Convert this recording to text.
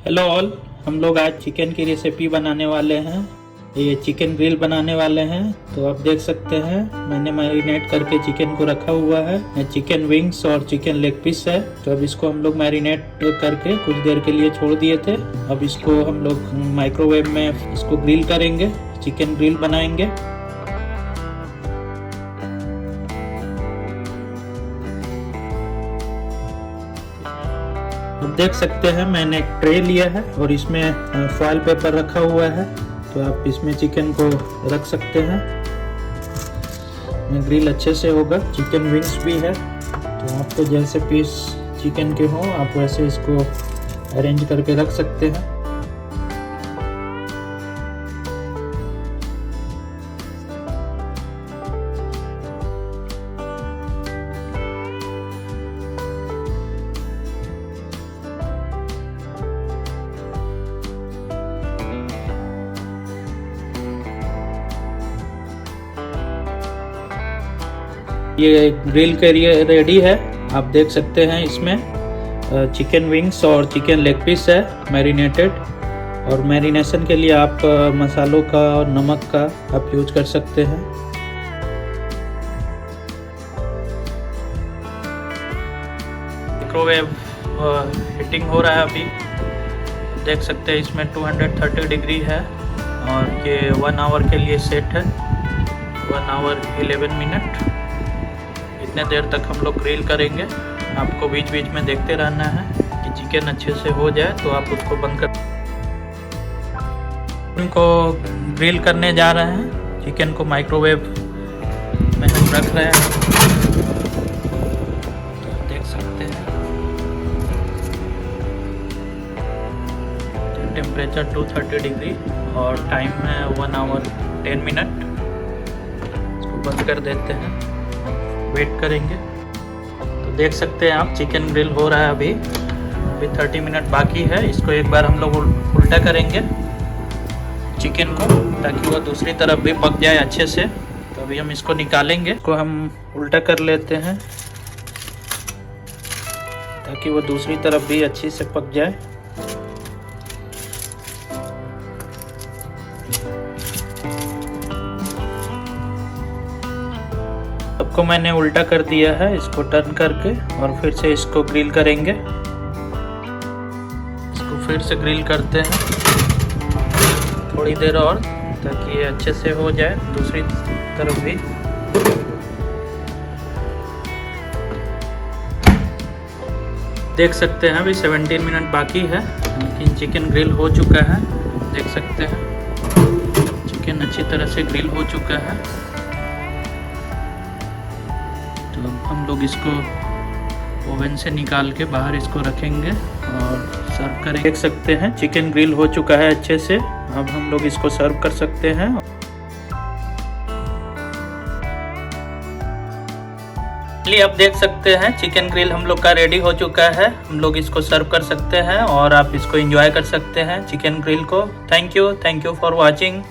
Hello all, हम लोग आज चिकन की रेसिपी बनाने वाले हैं। ये चिकन ग्रिल बनाने वाले हैं। तो आप देख सकते हैं मैंने मैरिनेट करके चिकन को रखा हुआ है। ये चिकन विंग्स और चिकन लेग पीस है। तो अब इसको हम लोग मैरिनेट करके कुछ देर के लिए छोड़ दिए थे। अब इसको हम लोग माइक्रोवेव में इसको ग्रिल करेंगे, चिकन ग्रिल बनाएंगे। आप देख सकते हैं मैंने एक ट्रे लिया है और इसमें फॉइल पेपर रखा हुआ है। तो आप इसमें चिकन को रख सकते हैं। ग्रिल अच्छे से होगा। चिकन विंग्स भी है, तो आपको जैसे पीस चिकन के हो आप वैसे इसको अरेंज करके रख सकते हैं। ये ग्रिल के लिए रेडी है। आप देख सकते हैं इसमें चिकन विंग्स और चिकन लेग पीस है मैरिनेटेड। और मैरिनेशन के लिए आप मसालों का और नमक का आप यूज कर सकते हैं। माइक्रोवेव हीटिंग हो रहा है अभी। देख सकते हैं इसमें 230 डिग्री है और ये 1 आवर के लिए सेट है। 1 आवर 11 मिनट। इतने देर तक हम लोग ग्रिल करेंगे। आपको बीच बीच में देखते रहना है कि चिकन अच्छे से हो जाए तो आप उसको बंद कर। चिकन को ग्रिल करने जा रहे हैं। चिकन को माइक्रोवेव में हम रख रहे हैं। तो देख सकते हैं टेम्परेचर 230 डिग्री और टाइम है 1 आवर 10 मिनट। इसको बंद कर देते हैं, वेट करेंगे। तो देख सकते हैं आप चिकन ग्रिल हो रहा है अभी 30 मिनट बाकी है। इसको एक बार हम लोग उल्टा करेंगे चिकन को, ताकि वह दूसरी तरफ भी पक जाए अच्छे से। तो अभी हम इसको निकालेंगे। इसको हम उल्टा कर लेते हैं ताकि वह दूसरी तरफ भी अच्छी से पक जाए। सबको मैंने उल्टा कर दिया है। इसको टर्न करके और फिर से इसको ग्रिल करेंगे। इसको फिर से ग्रिल करते हैं थोड़ी देर और, ताकि ये अच्छे से हो जाए दूसरी तरफ भी। देख सकते हैं अभी 17 मिनट बाकी है, लेकिन चिकन ग्रिल हो चुका है। देख सकते हैं चिकन अच्छी तरह से ग्रिल हो चुका है। तो अब हम लोग इसको ओवन से निकाल के बाहर इसको रखेंगे और सर्व करेंगे। देख सकते हैं चिकन ग्रिल हो चुका है अच्छे से। अब हम लोग इसको सर्व कर सकते हैं। चलिए अब देख सकते हैं चिकन ग्रिल हम लोग का रेडी हो चुका है। हम लोग इसको सर्व कर सकते हैं और आप इसको एंजॉय कर सकते हैं चिकन ग्रिल को। Thank you for watching.